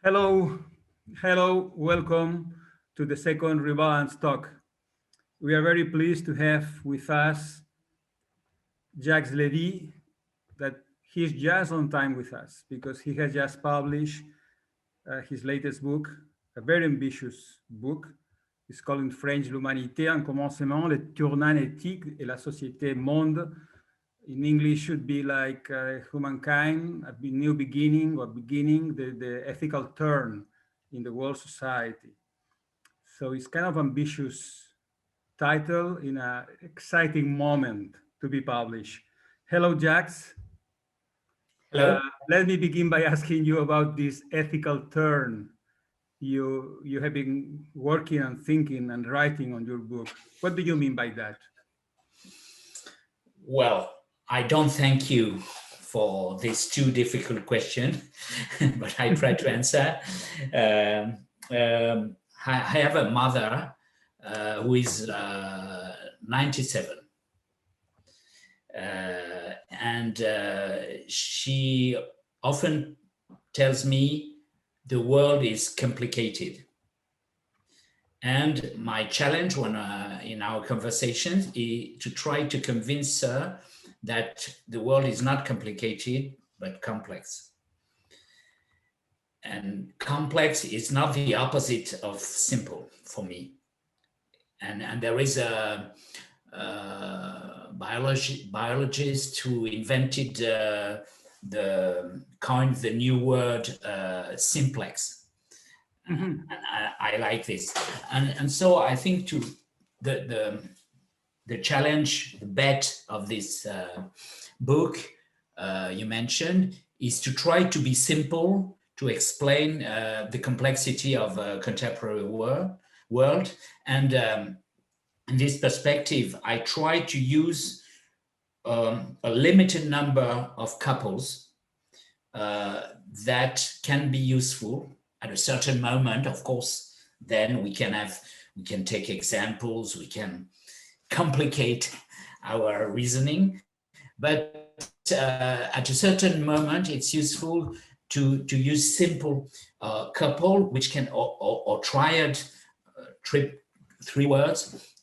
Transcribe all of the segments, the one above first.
Hello, hello, welcome to the second Rebalance talk. We are very pleased to have with us Jacques Lévy, that he's just on time with us because he has just published his latest book, a very ambitious book. It's called in French L'Humanité, un commencement, le tournant éthique et la société monde. In English should be like humankind, a new beginning or beginning, the ethical turn in the world society. So it's kind of ambitious title in an exciting moment to be published. Hello, Jax. Uh, Hello. Let me begin by asking you about this ethical turn you have been working and thinking and writing on your book. What do you mean by that? Well, I don't thank you for these two difficult questions, but I try to answer. I have a mother who is 97. And she often tells me the world is complicated. And my challenge when in our conversations is to try to convince her that the world is not complicated, but complex. And complex is not the opposite of simple for me. And there is a biologist who invented coined the new word simplex. Mm-hmm. And I like this, and so I think to the challenge, the bet of this book you mentioned is to try to be simple, to explain the complexity of a contemporary world, and in this perspective, I try to use a limited number of couples that can be useful at a certain moment. Of course, then we can take examples, we can complicate our reasoning, but at a certain moment, it's useful to use simple couple, which can or triad, three words,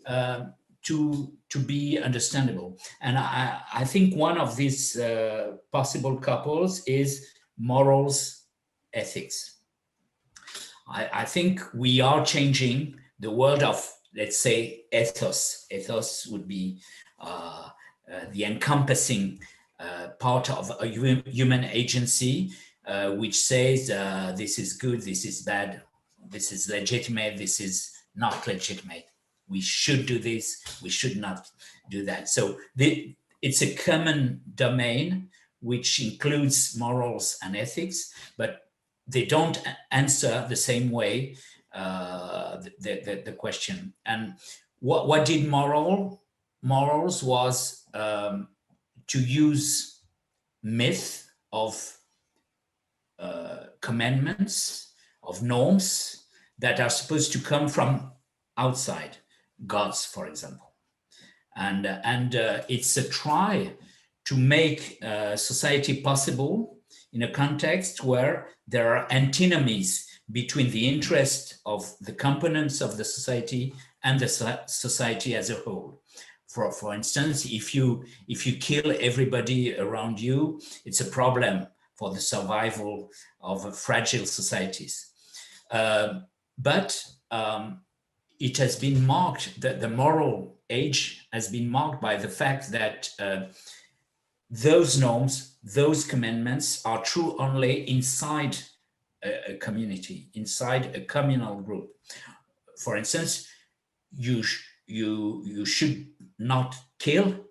to be understandable. And I think one of these possible couples is morals, ethics. I think we are changing the world of, let's say, ethos. Ethos would be the encompassing part of a human agency, which says this is good, this is bad, this is legitimate, this is not legitimate. We should do this, we should not do that. So it's a common domain which includes morals and ethics, but they don't answer the same way the question. And what did morals was to use myth of commandments, of norms that are supposed to come from outside, gods, for example. And it's a try to make society possible in a context where there are antinomies between the interest of the components of the society and the society as a whole. For instance, if you kill everybody around you, it's a problem for the survival of fragile societies. But it has been marked, that the moral age has been marked by the fact that those norms, those commandments are true only inside a community, inside a communal group. For instance, you should not kill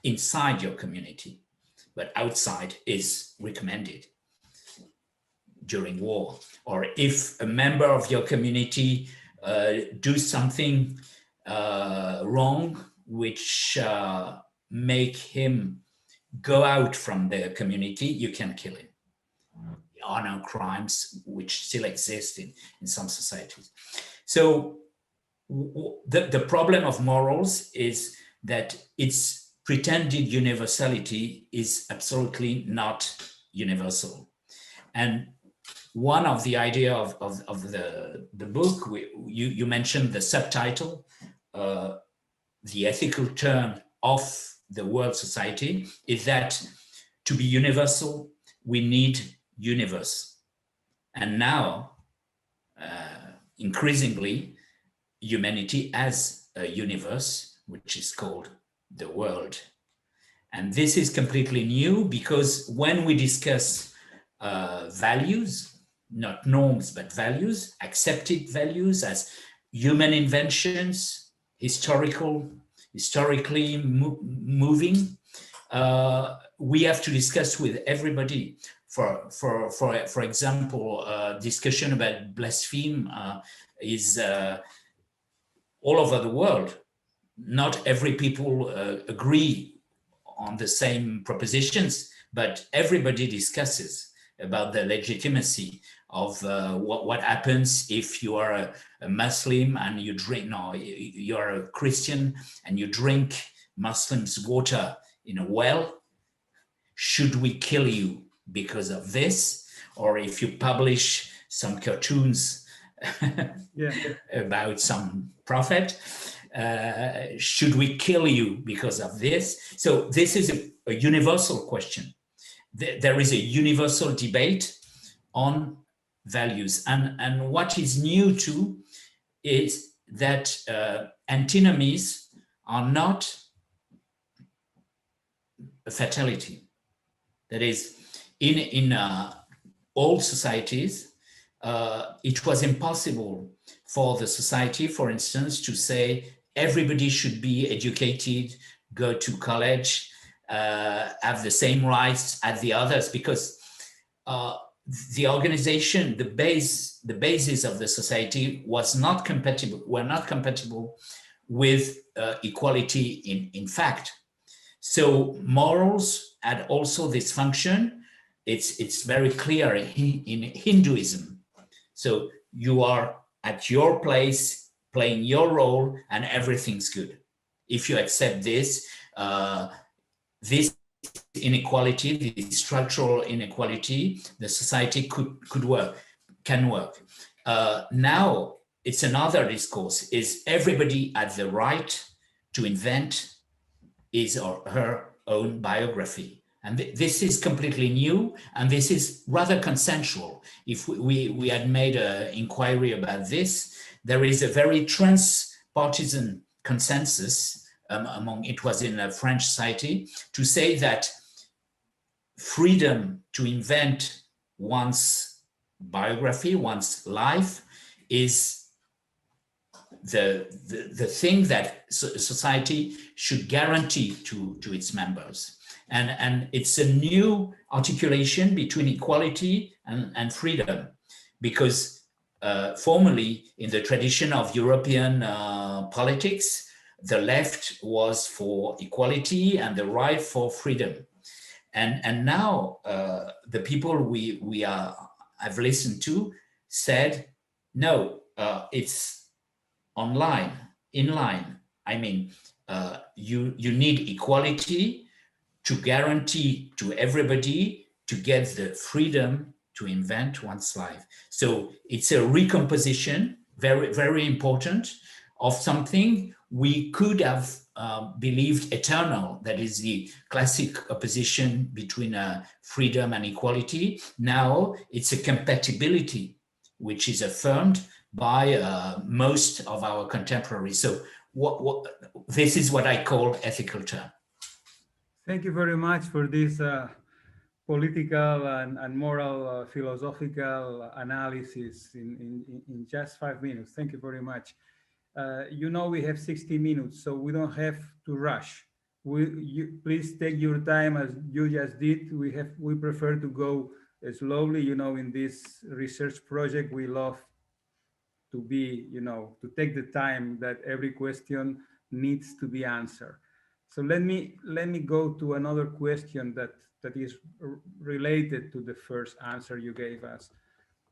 inside your community, but outside is recommended during war. Or if a member of your community do something wrong, which make him go out from the community, you can kill him. There are no crimes which still exist in some societies. So the problem of morals is that its pretended universality is absolutely not universal. And one of the idea of the book, you mentioned the subtitle, the ethical turn of the world society is that to be universal, we need universe. And now, increasingly, humanity has a universe, which is called the world. And this is completely new because when we discuss values, not norms, but values, accepted values as human inventions, historically moving, we have to discuss with everybody. For example, discussion about blasphemy is all over the world. Not every people agree on the same propositions, but everybody discusses about the legitimacy of what happens if you are a Muslim and you drink, no, you are a Christian and you drink Muslims' water in a well. Should we kill you because of this? Or if you publish some cartoons about some prophet, should we kill you because of this? So this is a universal question. There is a universal debate on values. And what is new too is that antinomies are not a fatality. That is, in all societies, it was impossible for the society, for instance, to say everybody should be educated, go to college, have the same rights as the others, because the organization, the basis of the society were not compatible with equality in fact. So morals had also this function. It's very clear in Hinduism. So you are at your place, playing your role, and everything's good. If you accept this, this inequality, the structural inequality, the society can work. Now it's another discourse. Is everybody at the right to invent his or her own biography? And this is completely new, and this is rather consensual. If we had made an inquiry about this, there is a very transpartisan consensus among, it was in a French society, to say that freedom to invent one's biography, one's life, is the thing that society should guarantee to its members. And it's a new articulation between equality and freedom, because formerly in the tradition of European politics, the left was for equality and the right for freedom. And now the people we have listened to said, no, it's in line. I mean, you need equality to guarantee to everybody to get the freedom to invent one's life. So it's a recomposition, very, very important, of something we could have believed eternal. That is the classic opposition between freedom and equality. Now it's a compatibility, which is affirmed by most of our contemporaries. So this is what I call ethical turn. Thank you very much for this political and moral philosophical analysis in just 5 minutes. Thank you very much. You know, we have 60 minutes, so we don't have to rush. Please take your time as you just did. We prefer to go slowly. You know, in this research project, we love to be, you know, to take the time that every question needs to be answered. So let me go to another question that is related to the first answer you gave us.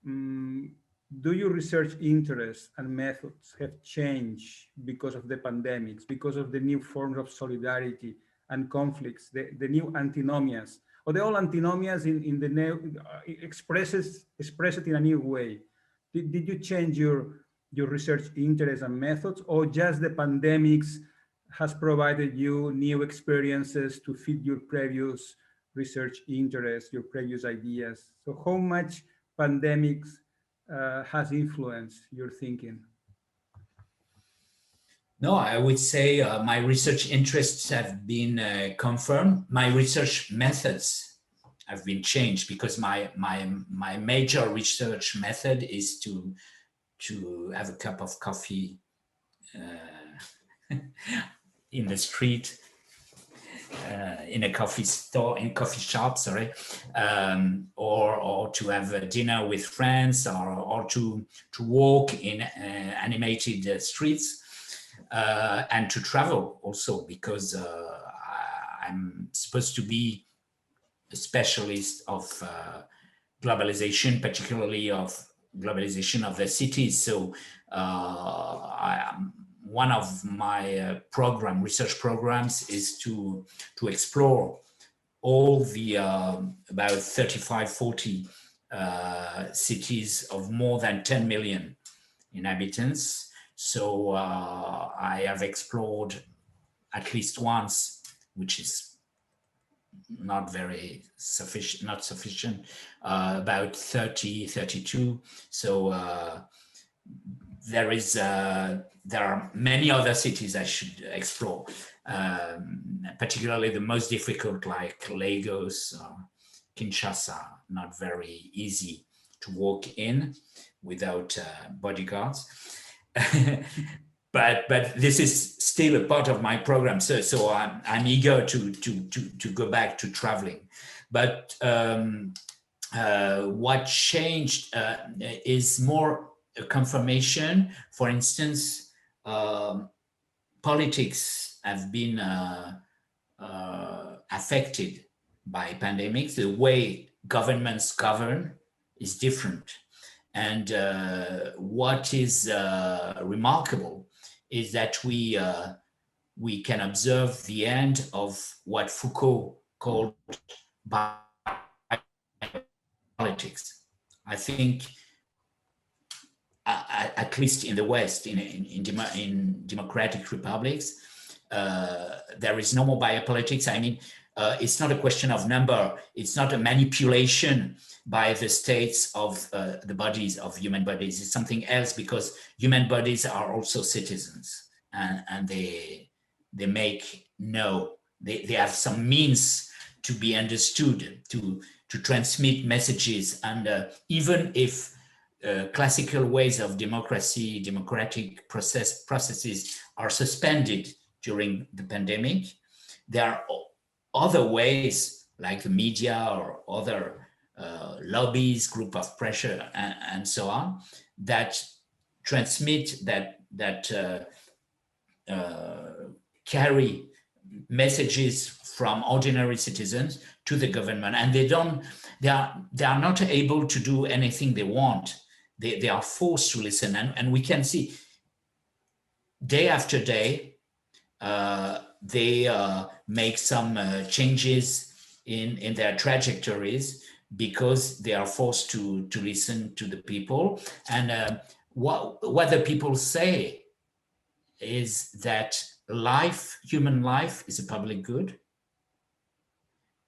Do your research interests and methods have changed because of the pandemics, because of the new forms of solidarity and conflicts, the new antinomias, or the old antinomias in the new, express it in a new way? Did you change your research interests and methods, or just the pandemics has provided you new experiences to fit your previous research interests, your previous ideas? So how much pandemics has influenced your thinking? No, I would say my research interests have been confirmed. My research methods have been changed because my major research method is to have a cup of coffee in the street, in a coffee store, in coffee shop, sorry, or to have a dinner with friends, or to walk in animated streets, and to travel also, because I'm supposed to be a specialist of globalization, particularly of globalization of the cities. So one of my research programs is to explore all the about 35, 40 cities of more than 10 million inhabitants. So I have explored at least once, which is not very sufficient, not sufficient, about 30, 32. So there are many other cities I should explore, particularly the most difficult, like Lagos or Kinshasa, not very easy to walk in without bodyguards. but this is still a part of my program, so I'm eager to go back to traveling. But what changed is more a confirmation. For instance, politics have been affected by pandemics. The way governments govern is different. And what is remarkable is that we can observe the end of what Foucault called politics. I think, at least in the West, in democratic republics, there is no more biopolitics. I mean, it's not a question of number. It's not a manipulation by the states of the bodies of human bodies. It's something else, because human bodies are also citizens, and they have some means to be understood, to transmit messages. And even if classical ways of democratic processes are suspended during the pandemic, there are other ways, like the media or other lobbies, group of pressure, and so on, that transmit, that carry messages from ordinary citizens to the government, and they are not able to do anything they want. They are forced to listen, and we can see day after day they make some changes in their trajectories, because they are forced to listen to the people. And what the people say is that human life is a public good,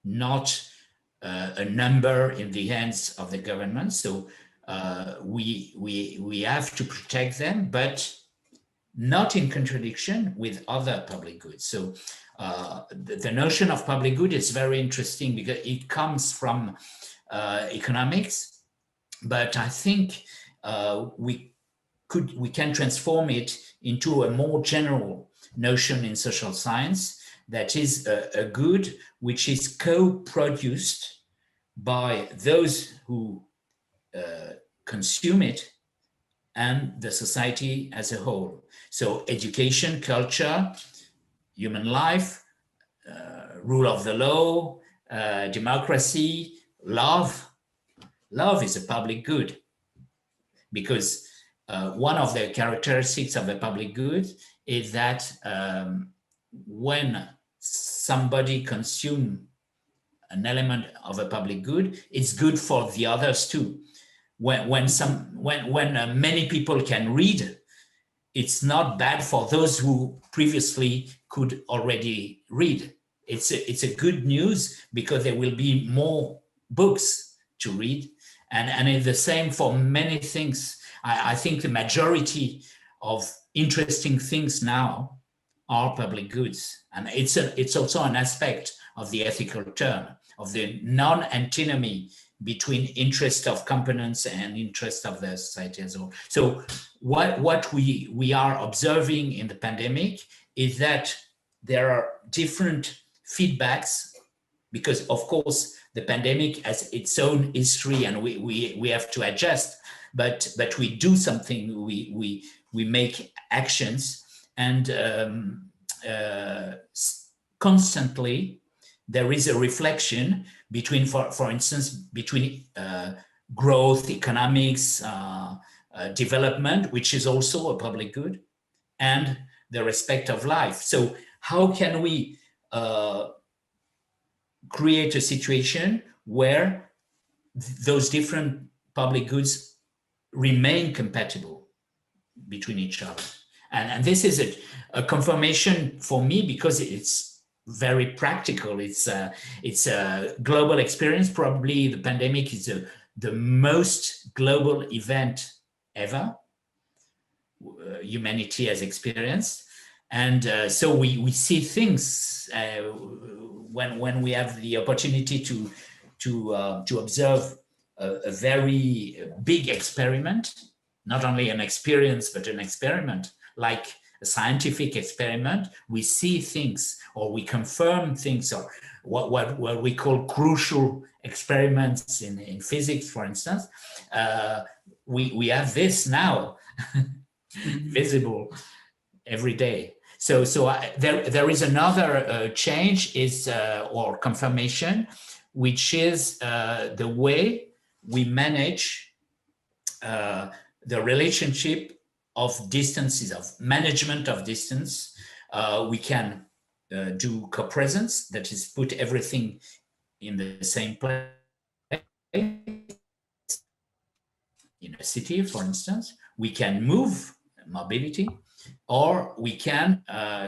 not a number in the hands of the government. So we have to protect them, but not in contradiction with other public goods. So the notion of public good is very interesting, because it comes from economics, but I think we can transform it into a more general notion in social science, that is a good which is co-produced by those who consume it and the society as a whole. So education, culture, human life, rule of the law, democracy, love is a public good, because one of the characteristics of a public good is that when somebody consumes an element of a public good, it's good for the others too. When many people can read, it's not bad for those who previously could already read. It's a good news because there will be more books to read. And it's the same for many things. I think the majority of interesting things now are public goods. And it's also an aspect of the ethical turn, of the non-antinomy between interest of components and interest of the society as a whole. So what we are observing in the pandemic is that there are different feedbacks, because of course the pandemic has its own history and we have to adjust, but we do something, we make actions, and constantly there is a reflection between, for instance, between growth, economics, development, which is also a public good, and the respect of life. So how can we create a situation where those different public goods remain compatible between each other? And this is a confirmation for me, because it's very practical. It's a global experience. Probably the pandemic is the most global event ever humanity has experienced. And so we see things when we have the opportunity to observe a very big experiment, not only an experience, but an experiment, like a scientific experiment. We see things, or we confirm things, or what we call crucial experiments in physics, for instance. We have this now visible every day. So there is another change or confirmation, which is the way we manage the relationship of distances, of management of distance. We can do co-presence, that is, put everything in the same place, in a city, for instance. We can move, mobility, or we can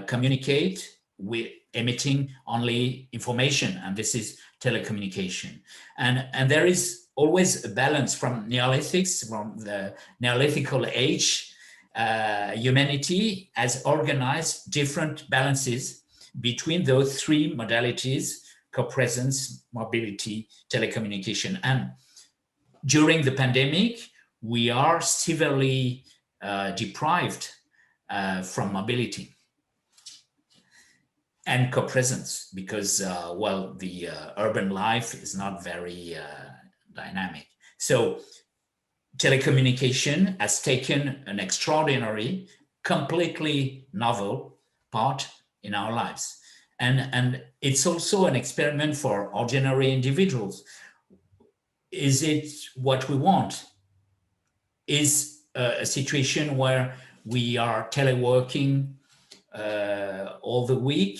communicate with emitting only information, and this is telecommunication. And there is always a balance from Neolithics, from the Neolithical age. Humanity has organized different balances between those three modalities: co-presence, mobility, telecommunication. And during the pandemic, we are severely deprived from mobility and co-presence, because well, the urban life is not very dynamic. So telecommunication has taken an extraordinary, completely novel part in our lives. And it's also an experiment for ordinary individuals. Is it what we want? Is a situation where we are teleworking all the week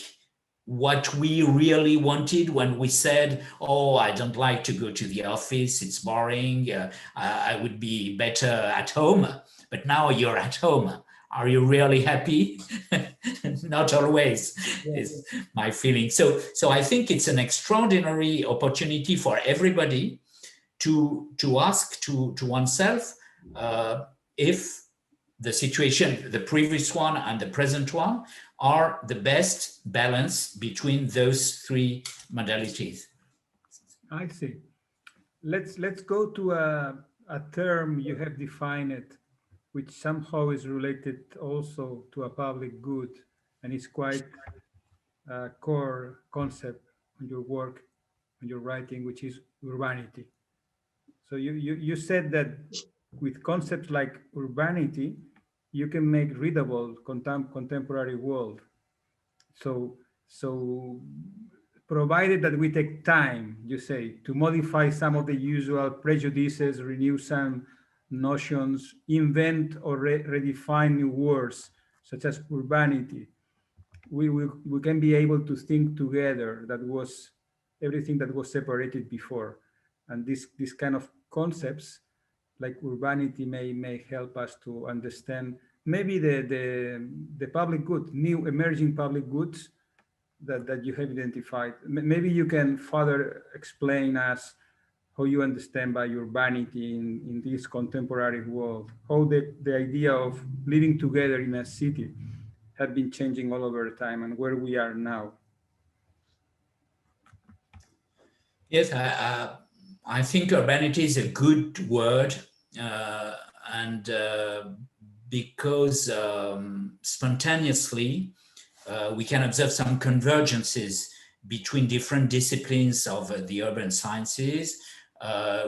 what we really wanted when we said, oh, I don't like to go to the office, it's boring, I would be better at home? But now you're at home. Are you really happy? Not always, is my feeling. So I think it's an extraordinary opportunity for everybody to ask to oneself if the situation, the previous one and the present one, are the best balance between those three modalities. I see. Let's go to a term you have defined it, which somehow is related also to a public good, and is quite a core concept on your work, on your writing, which is urbanity. So you said that with concepts like urbanity, you can make readable contemporary world. So provided that we take time, you say, to modify some of the usual prejudices, renew some notions, invent or redefine new words, such as urbanity, we can be able to think together. That was everything that was separated before. And this kind of concepts like urbanity may help us to understand maybe the public good, new emerging public goods that you have identified. Maybe you can further explain us how you understand by urbanity in this contemporary world, how the idea of living together in a city have been changing all over time and where we are now. Yes, I think urbanity is a good word, uh, and because spontaneously we can observe some convergences between different disciplines of the urban sciences.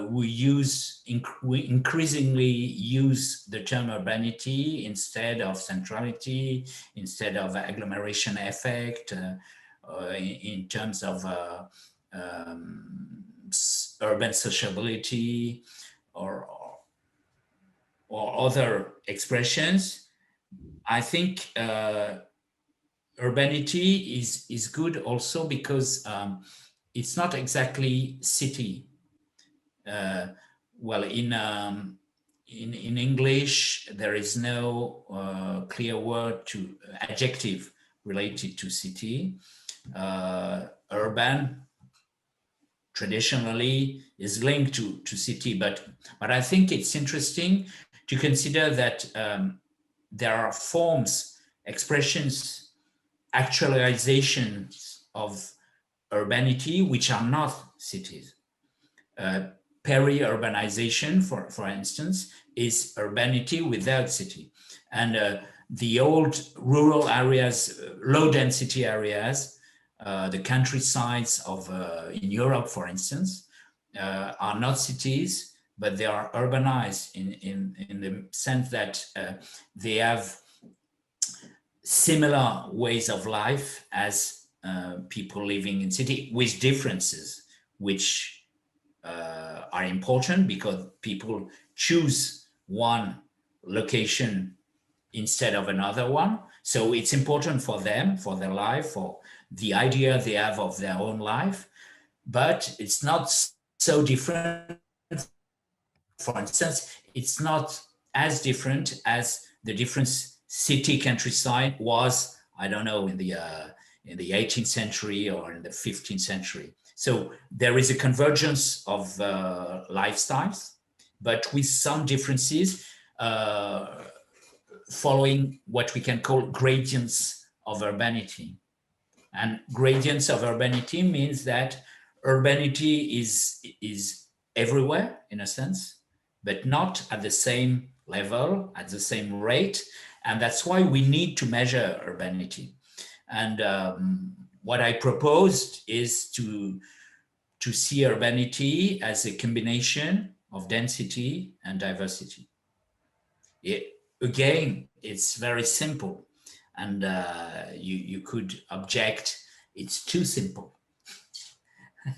We increasingly use the term urbanity instead of centrality, instead of agglomeration effect, in terms of urban sociability or other expressions. I think urbanity is good also because it's not exactly city. Well, in English, there is no clear word to adjective related to city. Urban traditionally is linked to city, but I think it's interesting to consider that there are forms, expressions, actualizations of urbanity which are not cities. Peri-urbanization, for instance, is urbanity without city. And the old rural areas, low-density areas, the countrysides of in Europe, for instance, are not cities, but they are urbanized in the sense that they have similar ways of life as people living in city, with differences which are important because people choose one location instead of another one. So it's important for them, for their life, for the idea they have of their own life, but it's not so different. For instance, it's not as different as the difference city countryside was, I don't know, in the 18th century or in the 15th century. So there is a convergence of lifestyles, but with some differences following what we can call gradients of urbanity. And gradients of urbanity means that urbanity is everywhere in a sense, but not at the same level, at the same rate. And that's why we need to measure urbanity. And what I proposed is to see urbanity as a combination of density and diversity. Again, it's very simple. And you could object, it's too simple.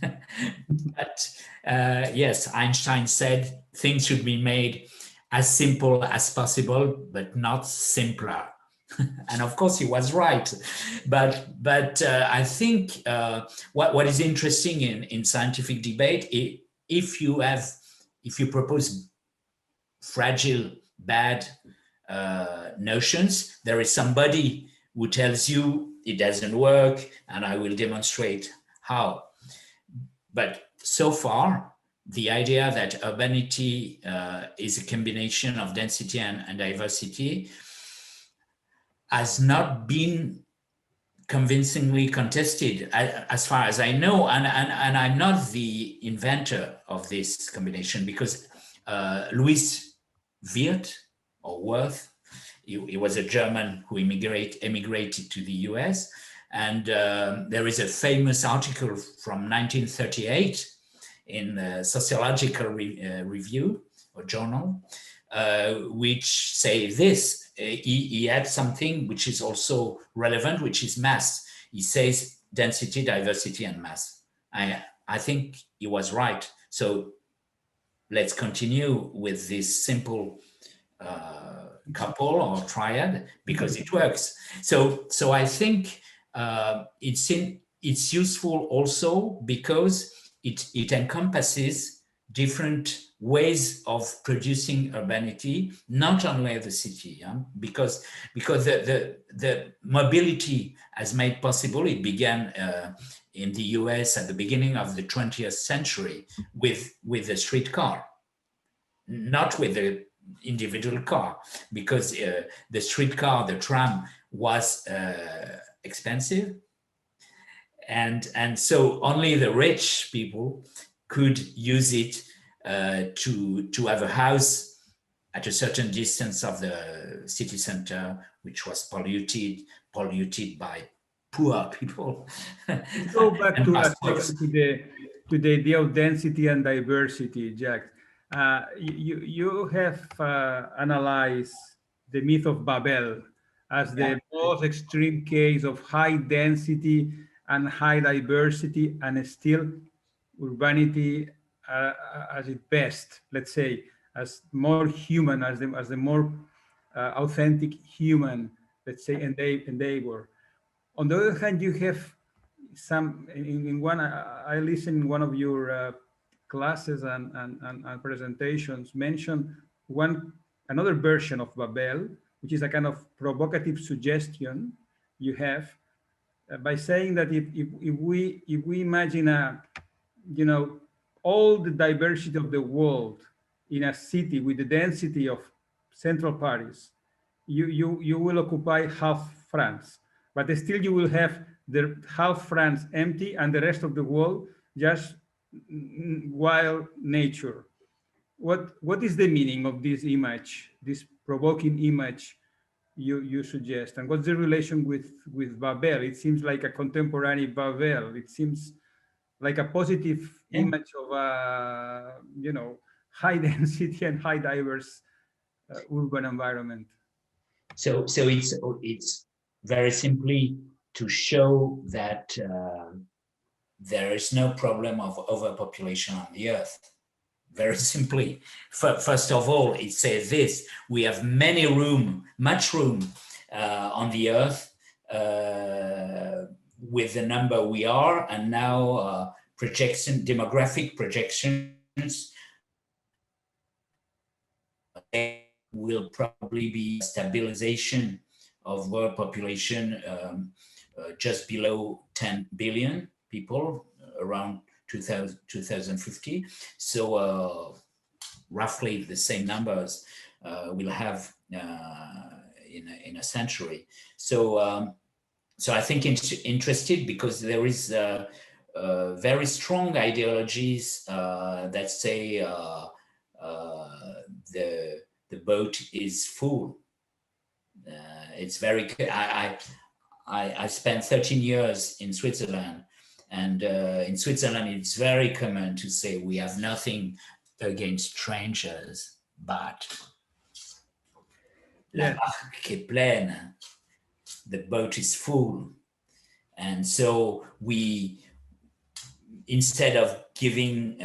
But yes, Einstein said things should be made as simple as possible, but not simpler. And of course, he was right. But I think what is interesting in scientific debate, if you propose fragile, bad notions, there is somebody who tells you it doesn't work, and I will demonstrate how. But so far, the idea that urbanity is a combination of density and diversity has not been convincingly contested, as far as I know, and I'm not the inventor of this combination, because Louis Wirth, or Worth, he was a German who emigrated to the US, and there is a famous article from 1938 in the Sociological Review or Journal, which say this. He had something which is also relevant, which is mass. He says density, diversity, and mass. I think he was right. So let's continue with this simple couple or triad because it works. So I think it's it's useful also because it encompasses different ways of producing urbanity, not only the city, because the mobility has made possible. It began in the US at the beginning of the 20th century with the streetcar, not with the individual car, because the streetcar, the tram, was expensive, and so only the rich people could use it to have a house at a certain distance of the city center, which was polluted by poor people. Let's go back And to a pastors. second to the idea of density and diversity, Jack. You have analyzed the myth of Babel as the most extreme case of high density and high diversity, and still urbanity as its best, let's say, as more human, as the more authentic human, let's say, endeavor. On the other hand, you have some in one. I listened in one of your classes and presentations mention one another version of Babel, which is a kind of provocative suggestion you have by saying that if we imagine you know all the diversity of the world in a city with the density of Central Paris, you will occupy half France, but still you will have the half France empty and the rest of the world just wild nature. What is the meaning of this image, this provoking image you suggest, and what's the relation with Babel? It seems like a contemporary Babel. It seems like a positive image of a high density and high diverse urban environment. So it's very simply to show that there is no problem of overpopulation on the earth. Very simply, first of all, it says this: we have much room on the earth with the number we are, and now demographic projections will probably be stabilization of world population just below 10 billion people around 2050. So roughly the same numbers we'll have in a century. So so I think it's interested because there is very strong ideologies that say the boat is full. It's very. I spent 13 years in Switzerland, and in Switzerland it's very common to say we have nothing against strangers, but la barque est pleine. The boat is full, and so we, instead of giving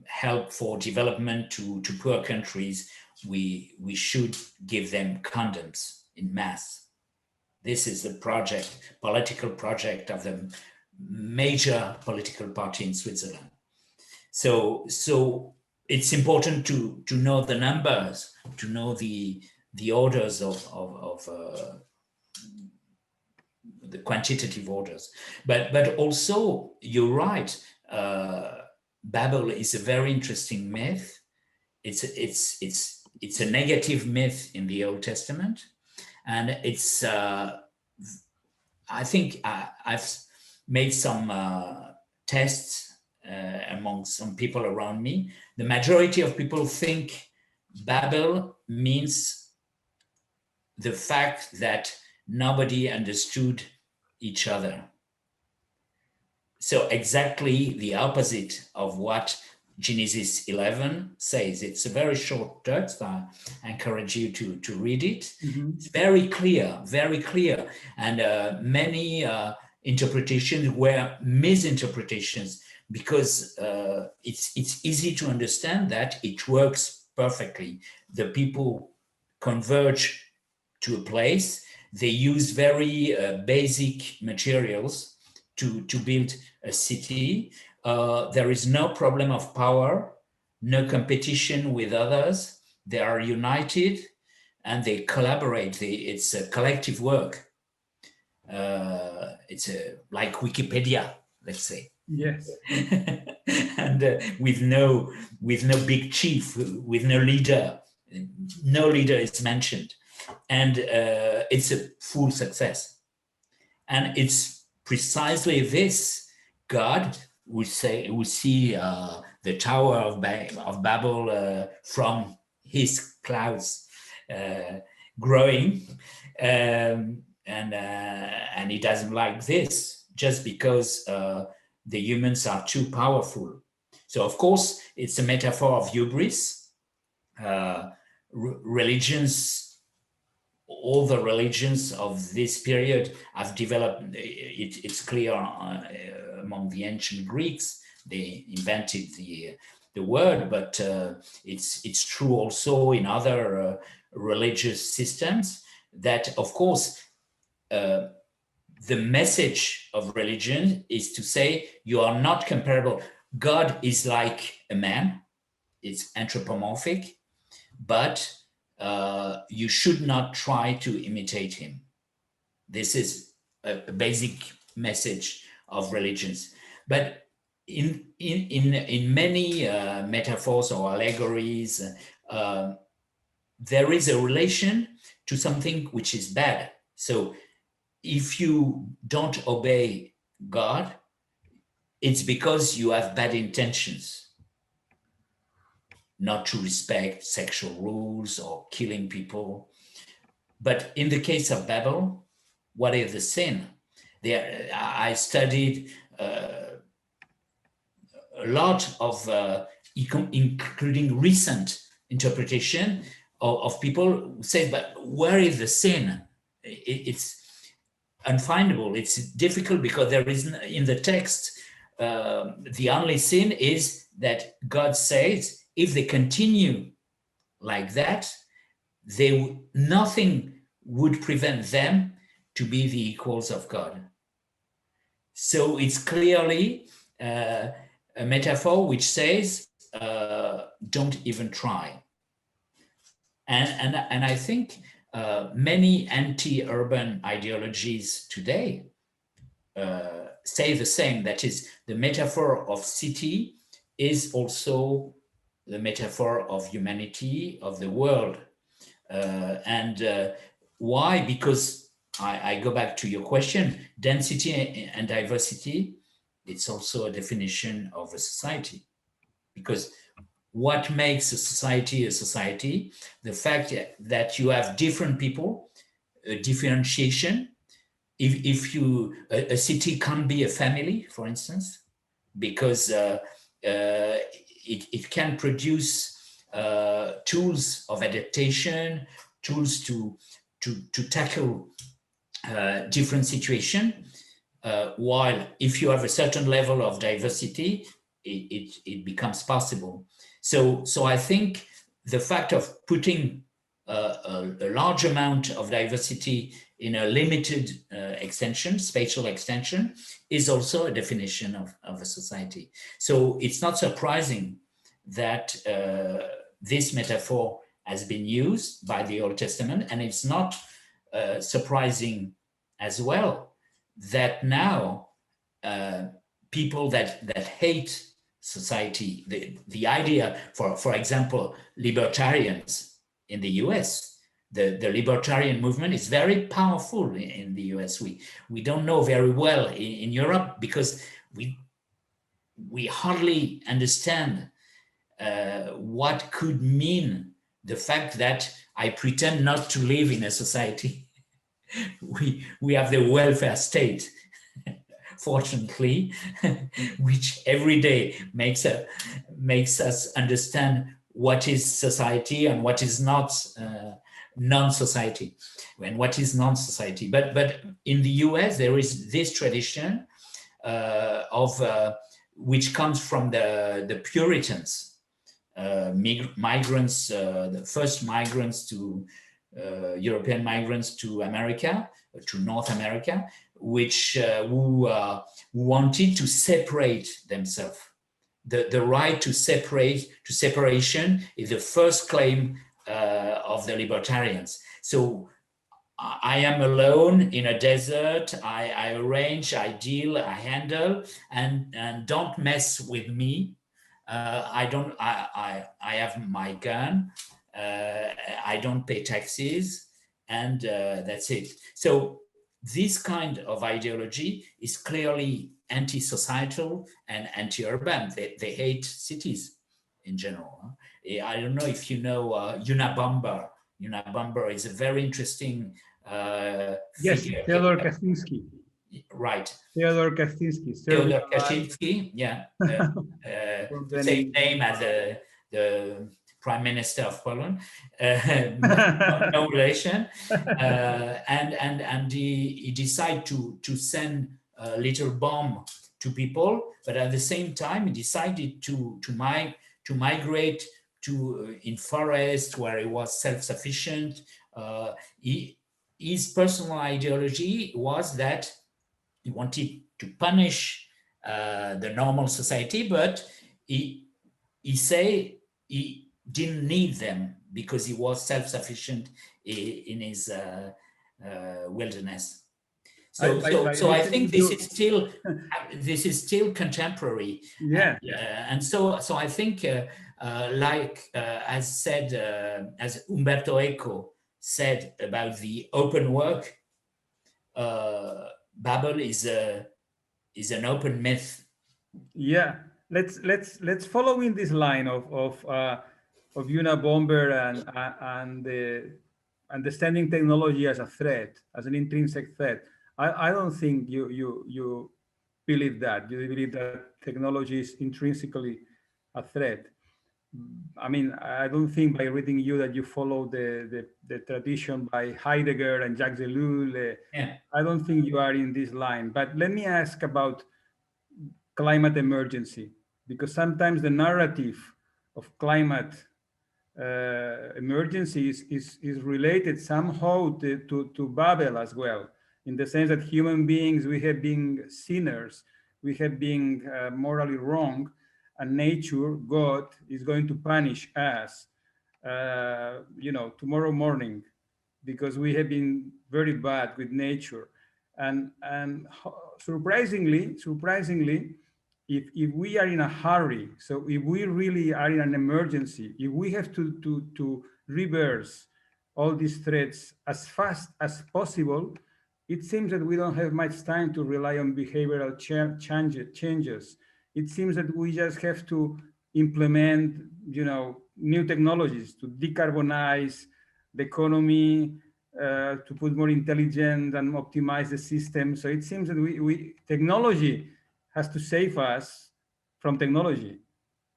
help for development to poor countries, we should give them condoms in mass. This is the political project of the major political party in Switzerland. So it's important to know the numbers, to know the orders of the quantitative orders. But also, you're right, Babel is a very interesting myth. It's a negative myth in the Old Testament, and it's I think I've made some tests among some people around me. The majority of people think Babel means the fact that nobody understood each other. So exactly the opposite of what Genesis 11 says. It's a very short text. I encourage you to read it. Mm-hmm. It's very clear. And many interpretations were misinterpretations because it's easy to understand that it works perfectly. The people converge to a place. They use very basic materials to build a city. There is no problem of power, no competition with others. They are united and they collaborate. It's a collective work. It's like Wikipedia, let's say. Yes. And with no big chief, with no leader is mentioned, and it's a full success. And it's precisely this God we see the Tower of Babel from his clouds growing, and he doesn't like this just because the humans are too powerful. So of course it's a metaphor of hubris. Religions, all the religions of this period have developed, it's clear among the ancient Greeks, they invented the word, but it's true also in other religious systems, that of course the message of religion is to say you are not comparable. God is like a man, it's anthropomorphic, but you should not try to imitate him. This is a basic message of religions. But in many metaphors or allegories, there is a relation to something which is bad. So if you don't obey God, it's because you have bad intentions, not to respect sexual rules or killing people. But in the case of Babel, what is the sin? I studied a lot of, including recent interpretation of people who say, but where is the sin? It's unfindable. It's difficult because there is in the text, the only sin is that God says, if they continue like that, nothing would prevent them to be the equals of God. So it's clearly a metaphor which says, don't even try. And I think many anti-urban ideologies today say the same. That is, the metaphor of city is also the metaphor of humanity, of the world. Why? Because I go back to your question, density and diversity, it's also a definition of a society. Because what makes a society? The fact that you have different people, a differentiation. If a city can't be a family, for instance, because it can produce tools of adaptation, tools to tackle different situations. While if you have a certain level of diversity, it becomes possible. So I think the fact of putting a large amount of diversity in a limited extension, spatial extension, is also a definition of a society. So it's not surprising that this metaphor has been used by the Old Testament, and it's not surprising as well that now people that hate society, the idea, for example, libertarians in the US, the libertarian movement is very powerful in the US. We don't know very well in Europe because we hardly understand what could mean the fact that I pretend not to live in a society. We have the welfare state, fortunately, which every day makes us understand what is society and what is not non-society, and what is non-society. But in the US, there is this tradition of which comes from the Puritans, migrants, the first migrants to European migrants to America, to North America, which who wanted to separate themselves. The right to separation is the first claim of the libertarians. So I am alone in a desert. I arrange, I deal, I handle, and don't mess with me. I don't. I have my gun. I don't pay taxes, and that's it. So this kind of ideology is clearly anti-societal and anti-urban. They hate cities in general. I don't know if you know Unabomber. Unabomber is a very interesting Yes, figure. Theodore Kaczynski. Right. Theodore Kaczynski. Theodore Kaczynski, yeah. The same name as the Prime Minister of Poland. No relation. And he decided to send a little bomb to people, but at the same time he decided to migrate to in forest where he was self-sufficient. His personal ideology was that he wanted to punish the normal society, but he say he didn't need them because he was self-sufficient in his wilderness. So I think this is still contemporary. Yeah. And so I think as Umberto Eco said about the open work, Babel is an open myth. Yeah, let's follow in this line of Unabomber and the understanding technology as a threat, as an intrinsic threat. I don't think you believe that. You believe that technology is intrinsically a threat. I mean, I don't think by reading you that you follow the tradition by Heidegger and Jacques Ellul. Yeah. I don't think you are in this line. But let me ask about climate emergency, because sometimes the narrative of climate emergency is related somehow to Babel as well, in the sense that human beings, we have been sinners, we have been morally wrong, and nature, God, is going to punish us, tomorrow morning, because we have been very bad with nature. And surprisingly, if we are in a hurry, so if we really are in an emergency, if we have to reverse all these threats as fast as possible, it seems that we don't have much time to rely on behavioral changes. It seems that we just have to implement, new technologies to decarbonize the economy, to put more intelligence and optimize the system. So it seems that we technology has to save us from technology.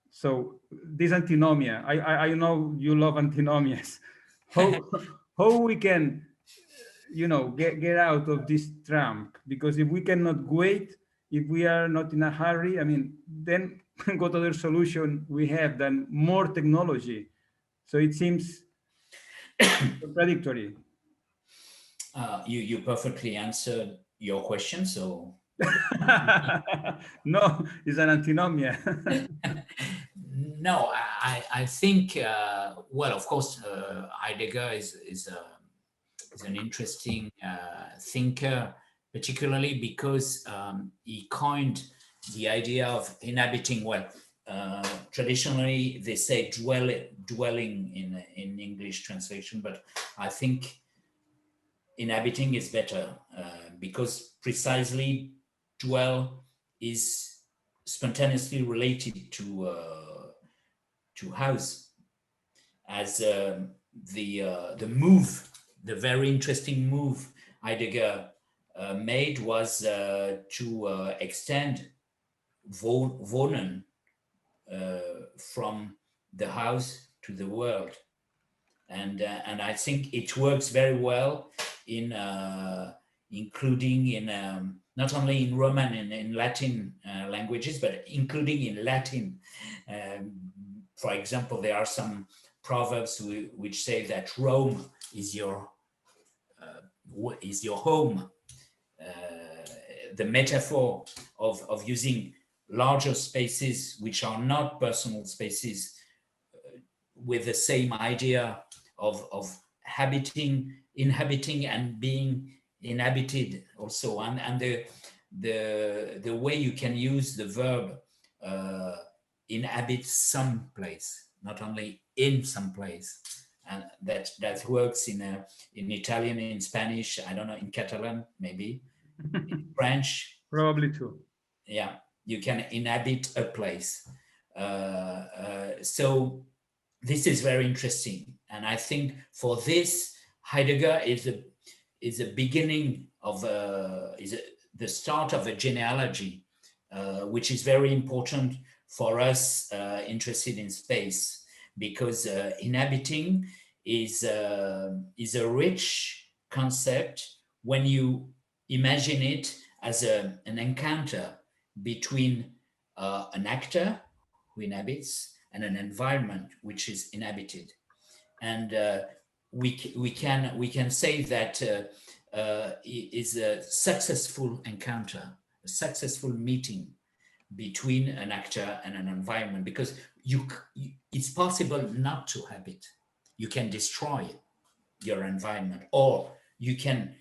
So this antinomia, I know you love antinomias. How we can, get out of this trap? Because if we cannot wait, if we are not in a hurry, I mean, then what other solution we have than more technology? So it seems contradictory. You perfectly answered your question. So No, it's an antinomia. no, I think well, of course, Heidegger is an interesting thinker, particularly because he coined the idea of inhabiting. Well, traditionally they say dwelling in English translation, but I think inhabiting is better because precisely dwell is spontaneously related to house, as the move, the very interesting move Heidegger made was to extend wohnen from the house to the world, and I think it works very well in including in not only in Roman and in Latin languages, but including in Latin. For example, there are some proverbs which say that Rome is your is your home. The metaphor of using larger spaces, which are not personal spaces, with the same idea of inhabiting and being inhabited also, and the way you can use the verb inhabit some place, not only in some place, and that works in Italian, in Spanish, I don't know, in Catalan maybe, in French. Probably too. Yeah, you can inhabit a place. So this is very interesting, and I think for this, Heidegger is a beginning of the start of a genealogy, which is very important for us interested in space, because inhabiting is a rich concept when you imagine it as an encounter between an actor who inhabits and an environment which is inhabited. And we can say that is a successful encounter, a successful meeting between an actor and an environment, because it's possible not to habit. You can destroy your environment, or you can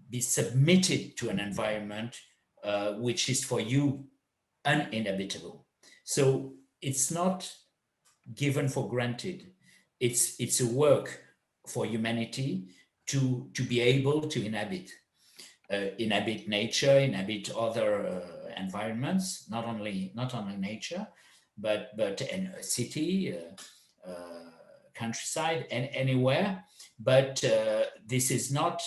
be submitted to an environment which is for you uninhabitable. So it's not given for granted. It's a work for humanity to be able to inhabit nature, inhabit other environments, not only nature, but in a city, countryside, and anywhere. But this is not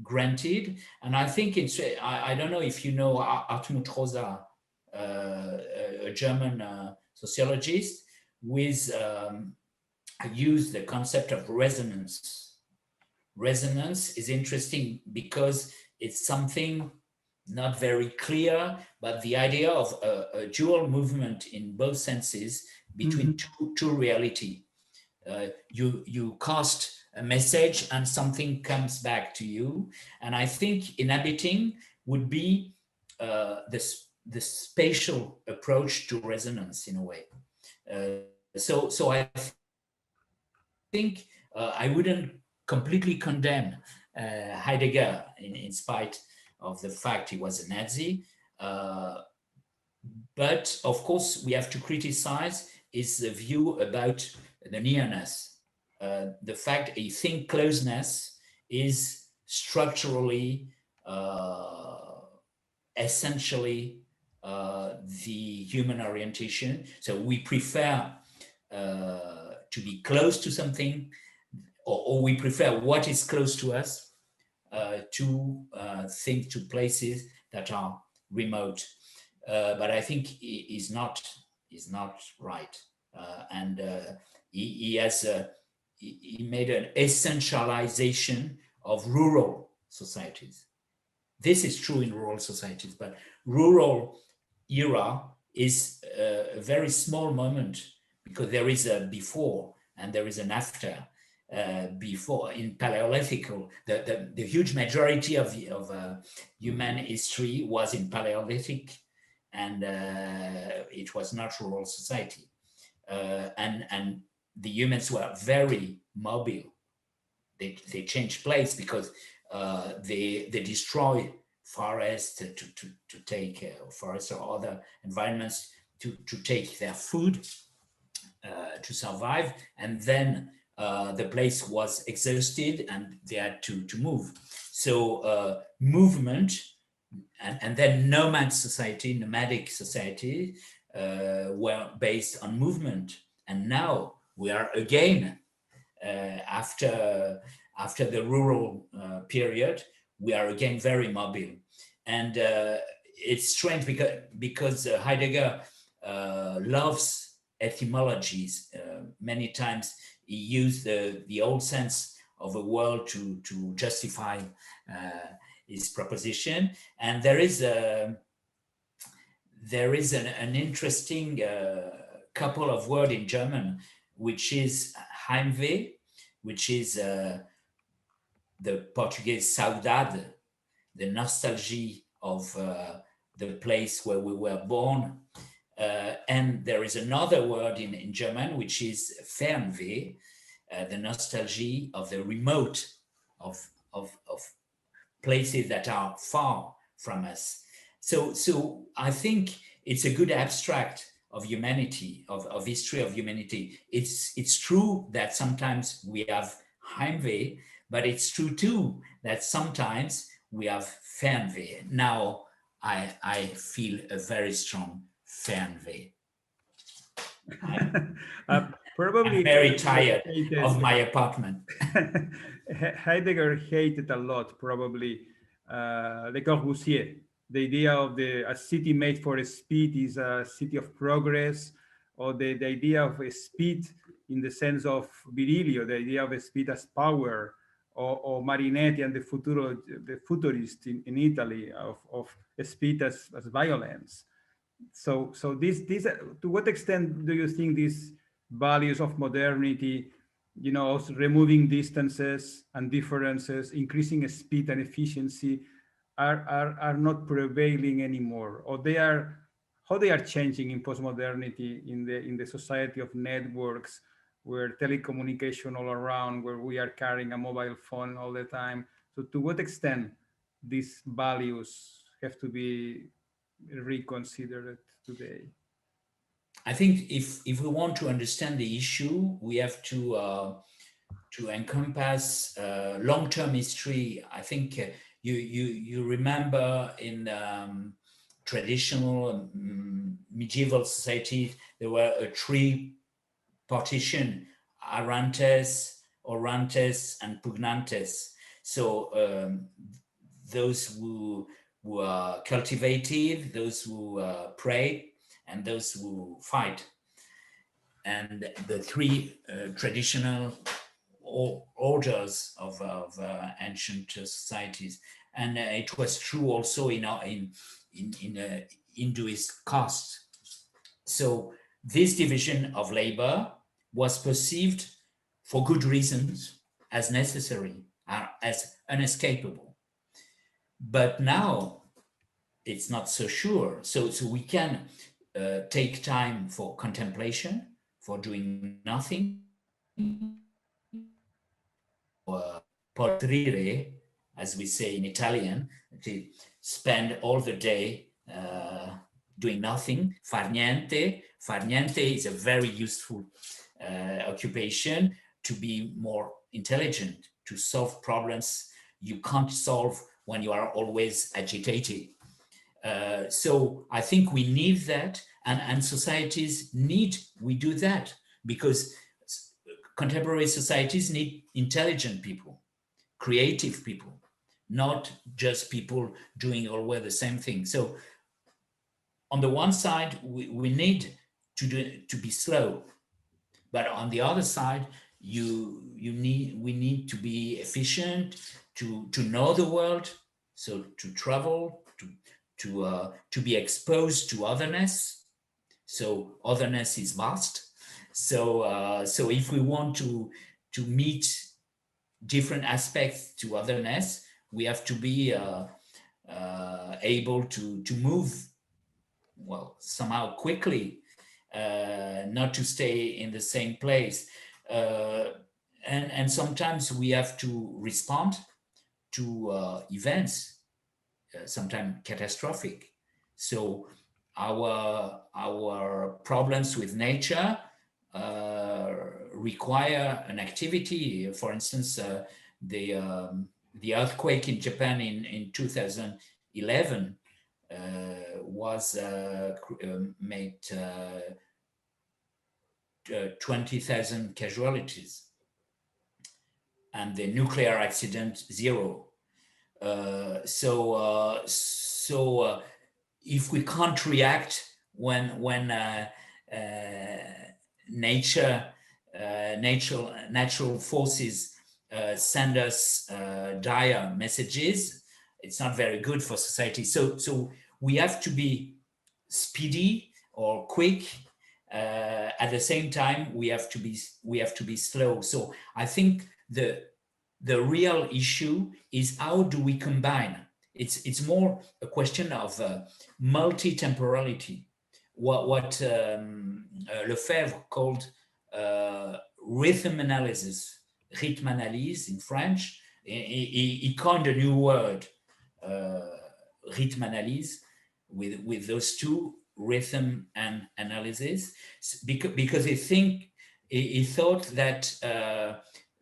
granted, and I think it's. I don't know if you know Hartmut Rosa, a German sociologist, with used the concept of resonance. Resonance is interesting because it's something not very clear, but the idea of a dual movement in both senses between two reality. You cast a message and something comes back to you, and I think inhabiting would be the spatial approach to resonance in a way. So I think I wouldn't completely condemn Heidegger in spite of the fact he was a Nazi. But of course, we have to criticize his view about the nearness. The fact he thinks closeness is structurally, essentially the human orientation. So we prefer to be close to something, or we prefer what is close to us to think to places that are remote. But I think is not right, and he made an essentialization of rural societies. This is true in rural societies, but rural era is a very small moment, because there is a before and there is an after. Before, in Paleolithical, the huge majority of human history was in Paleolithic, and it was not rural society. And the humans were very mobile. They changed place because they destroy forests to take forests or other environments to take their food to survive, and then the place was exhausted and they had to move. So movement, and then nomadic society were based on movement. And now we are again, after the rural period, we are again very mobile. And it's strange because Heidegger loves etymologies. Many times he used the old sense of a world to justify his proposition. And there is an interesting couple of words in German, which is Heimweh, which is the Portuguese saudade, the nostalgia of the place where we were born. And there is another word in German, which is Fernweh, the nostalgia of the remote, of places that are far from us. So I think it's a good abstract of humanity, of history of humanity. It's true that sometimes we have Heimweh, but it's true too that sometimes we have Fernweh. Now I feel a very strong Fernweh. I'm Probably very Heidegger tired of my apartment. Heidegger hated a lot, probably, Le Corbusier. The idea of a city made for speed is a city of progress, or the idea of a speed in the sense of Virilio, the idea of a speed as power, or Marinetti and the futurist in Italy of speed as violence. So this to what extent do you think these values of modernity, also removing distances and differences, increasing speed and efficiency, are not prevailing anymore, or they are, how they are changing in postmodernity, in the society of networks, where telecommunication all around, where we are carrying a mobile phone all the time? So to what extent these values have to be reconsidered today? I think if we want to understand the issue, we have to encompass long-term history. I think you remember in traditional medieval society there were a three partition: Arantes, Orantes, and Pugnantes. So those who are cultivated, those who pray, and those who fight. And the three traditional orders of ancient societies. And it was true also in Hinduist caste. So this division of labor was perceived, for good reasons, as necessary, as unescapable. But now it's not so sure. So we can take time for contemplation, for doing nothing, or poltrire, as we say in Italian, to spend all the day doing nothing. Far niente. Far niente is a very useful occupation to be more intelligent, to solve problems you can't solve when you are always agitated. So I think we need that, and societies we do that, because contemporary societies need intelligent people, creative people, not just people doing always the same thing. So on the one side, we need to be slow, but on the other side, we need to be efficient, to know the world, so to travel, to be exposed to otherness. So otherness is vast. So if we want to meet different aspects to otherness, we have to be able to move, well, somehow quickly, not to stay in the same place. And sometimes we have to respond to events, sometimes catastrophic. So our problems with nature require an activity. For instance, the earthquake in Japan in 2011 was made 20,000 casualties, and the nuclear accident 0. So if we can't react when natural forces send us dire messages, it's not very good for society. So we have to be speedy or quick. At the same time, we have to be slow. So I think the the real issue is how do we combine. It's more a question of multi-temporality, what Lefebvre called rhythm analysis, rythme analyse in French. He coined a new word, uh, rythme analyse, with those two, rhythm and analysis, because he thought that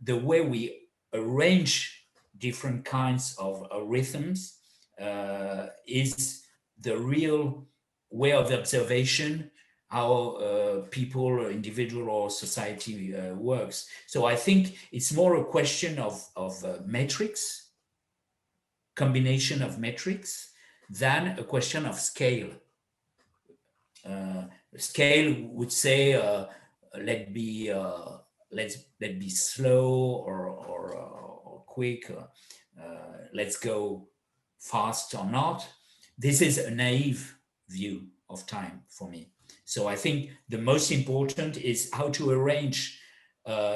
the way we arrange different kinds of rhythms is the real way of observation how people, individual or society works. So I think it's more a question of metrics, combination of metrics, than a question of scale. Scale would say let be let be slow or quick. Let's go fast or not. This is a naive view of time for me. So I think the most important is how to arrange,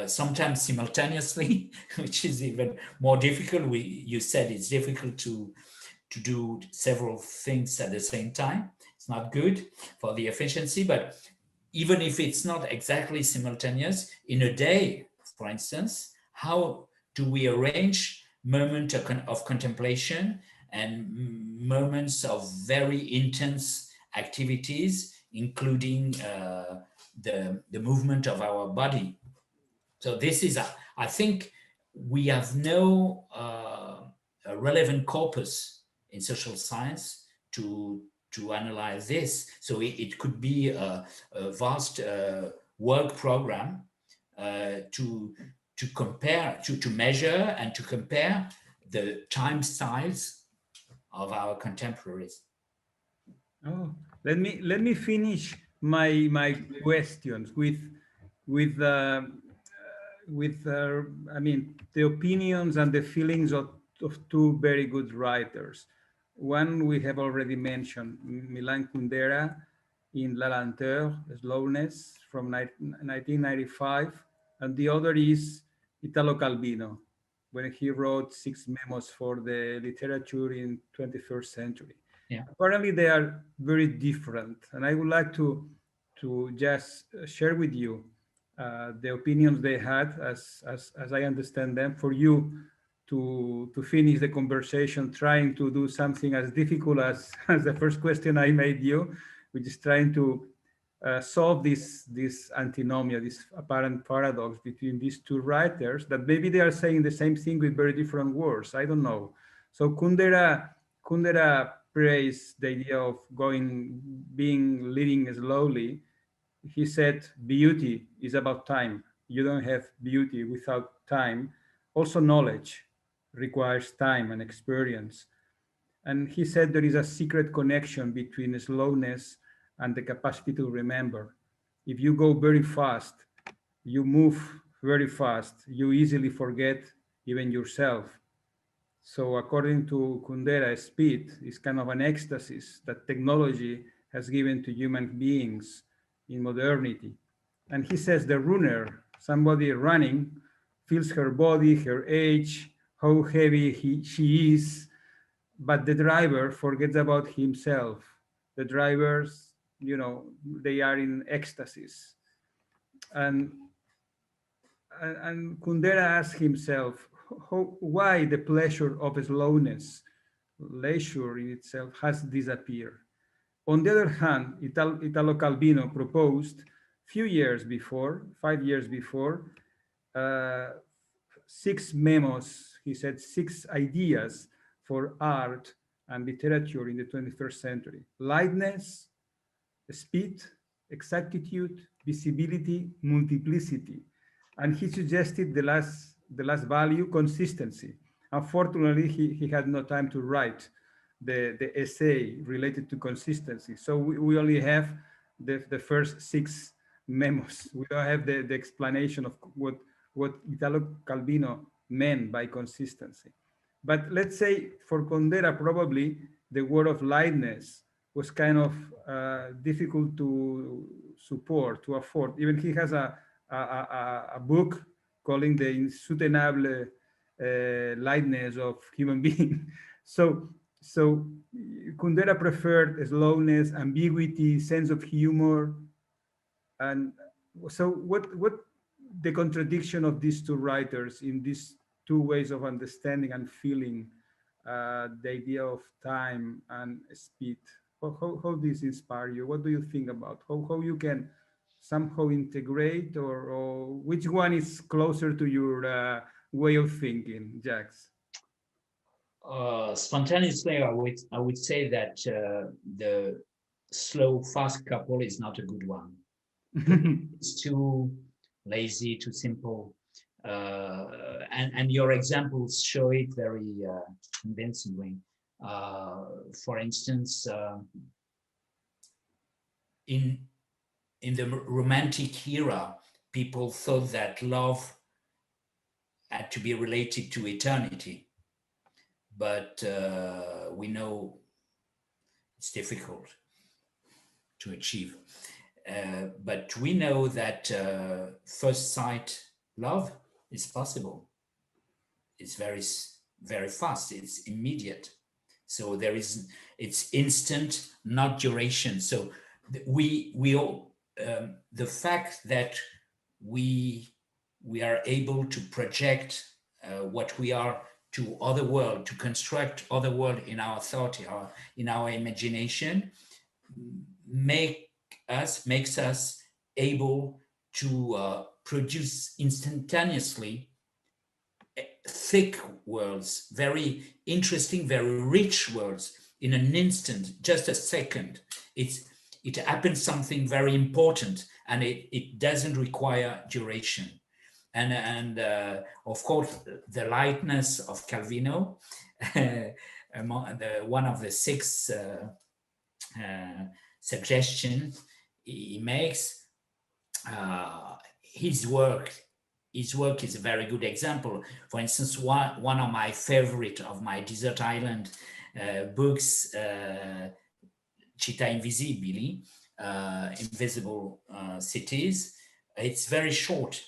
sometimes simultaneously, which is even more difficult. You said it's difficult to do several things at the same time. It's not good for the efficiency, but even if it's not exactly simultaneous, in a day, for instance, how do we arrange moments of contemplation and moments of very intense activities, including the movement of our body? So this is, I think we have no a relevant corpus in social science to analyze this. So it could be a vast work program to compare, to measure and to compare the time styles of our contemporaries. Oh, let me finish my questions with I mean the opinions and the feelings of two very good writers. One we have already mentioned, Milan Kundera in La Lenteur, Slowness from 1995, and the other is Italo Calvino when he wrote six memos for the literature in 21st century. Yeah. Apparently they are very different, and I would like to just share with you the opinions they had as I understand them, for you to finish the conversation, trying to do something as difficult as the first question I made you, which is trying to solve this antinomia, this apparent paradox between these two writers, that maybe they are saying the same thing with very different words. I don't know. So Kundera praised the idea of living slowly. He said beauty is about time. You don't have beauty without time. Also knowledge requires time and experience. And he said there is a secret connection between slowness and the capacity to remember. If you go very fast, you move very fast, you easily forget even yourself. So according to Kundera, speed is kind of an ecstasy that technology has given to human beings in modernity. And he says the runner, somebody running, feels her body, her age, how heavy she is, but the driver forgets about himself. The drivers, they are in ecstasies. And and Kundera asked himself, why the pleasure of slowness, leisure in itself, has disappeared. On the other hand, Italo Calvino proposed few years before, 5 years before, uh, six memos, he said six ideas for art and literature in the 21st century: lightness, speed, exactitude, visibility, multiplicity. And he suggested the last value, consistency. Unfortunately, he had no time to write the essay related to consistency. So we only have the first six memos. We don't have the explanation of what Italo Calvino meant by consistency. But let's say for Condera, probably the word of lightness was kind of difficult to support, to afford. Even he has a book calling the insoutenable lightness of human being. So Kundera preferred slowness, ambiguity, sense of humor, and so what the contradiction of these two writers in these two ways of understanding and feeling the idea of time and speed. How this inspire you? What do you think about how you can somehow integrate, or which one is closer to your way of thinking, Jax? Spontaneously, I would say that the slow fast couple is not a good one. It's too lazy, too simple, and your examples show it very convincingly. For instance, in the romantic era, people thought that love had to be related to eternity, but we know it's difficult to achieve. But we know that first sight love is possible. It's very fast. It's immediate. So it's instant, not duration. So we all, the fact that we are able to project what we are to other world, to construct other world in our thought, in our imagination, makes us able to produce instantaneously thick worlds, very interesting, very rich worlds in an instant, just a second. It happens something very important, and it doesn't require duration. And of course, the lightness of Calvino, one of the six suggestions he makes, his work is a very good example. For instance, one of my favorite of my desert island books, Città Invisibili, Invisible Cities. It's very short,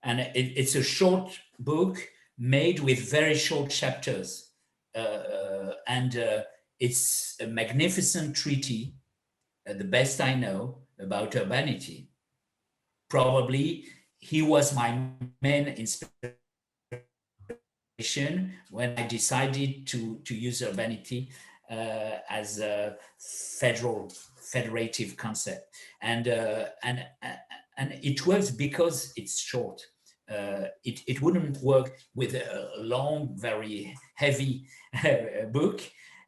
and it's a short book made with very short chapters, and it's a magnificent treatise, the best I know, about urbanity. Probably he was my main inspiration when I decided to use urbanity as a federative concept, and it works because it's short. It wouldn't work with a long, very heavy book,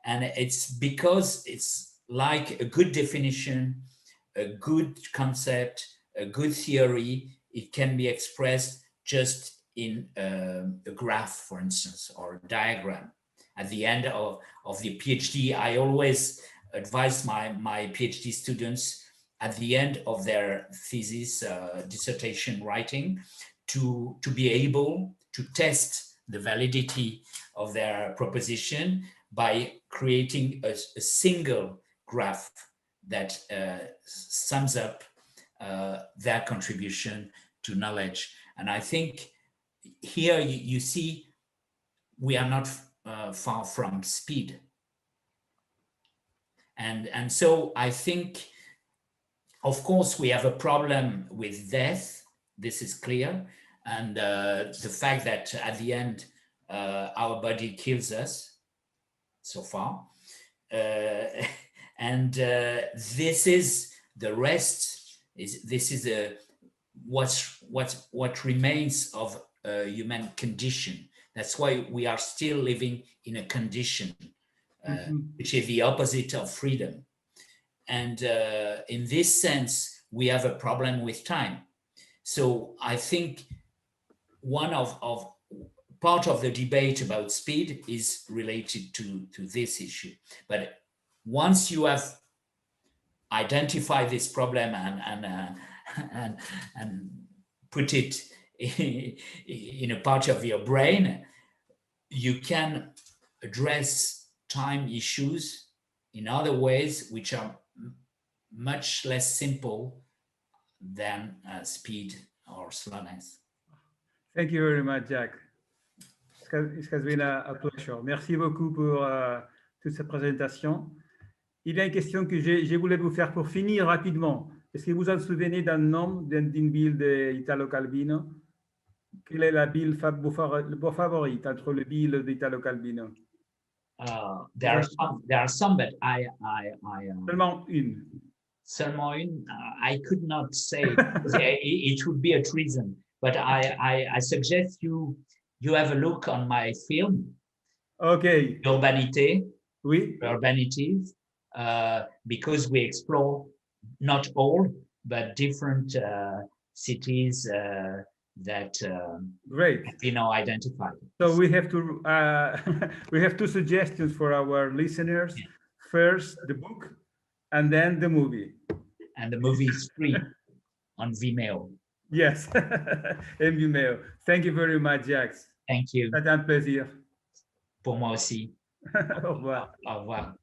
and it's because it's like a good definition, a good concept, a good theory. It can be expressed just in a graph, for instance, or a diagram. At the end of the PhD, I always advise my PhD students at the end of their thesis, dissertation writing, to be able to test the validity of their proposition by creating a single graph that sums up their contribution to knowledge. And I think here you see we are not far from speed. And so I think, of course, we have a problem with death. This is clear. And the fact that at the end, our body kills us so far. And this is the rest. This is what remains of a human condition. That's why we are still living in a condition, which is the opposite of freedom. And in this sense, we have a problem with time. So I think one of part of the debate about speed is related to this issue. But once you have identified this problem and put it in a part of your brain, you can address time issues in other ways which are much less simple than speed or slowness. Thank you very much, Jack. it has been a pleasure. Merci beaucoup pour toute cette présentation. Il y a une question que je voulais vous faire pour finir rapidement. Est-ce que vous vous souvenez d'un nom d'une ville d'Italo Calvino? Quelle est la ville vos favorite entre les villes d'Italo Calvino? There are some, but Seulement une. Seulement une, I could not say. It would be a treason. But I suggest you have a look on my film. Okay. Urbanity. Oui. Urbanities, because we explore not all, but different cities that great, identified. So we have to we have two suggestions for our listeners. Yeah. First, the book, and then the movie. And the movie is free on Vimeo. Yes, en Vimeo. Thank you very much, Jacques. Thank you. C'était un plaisir. Pour moi aussi. Au revoir. Au revoir.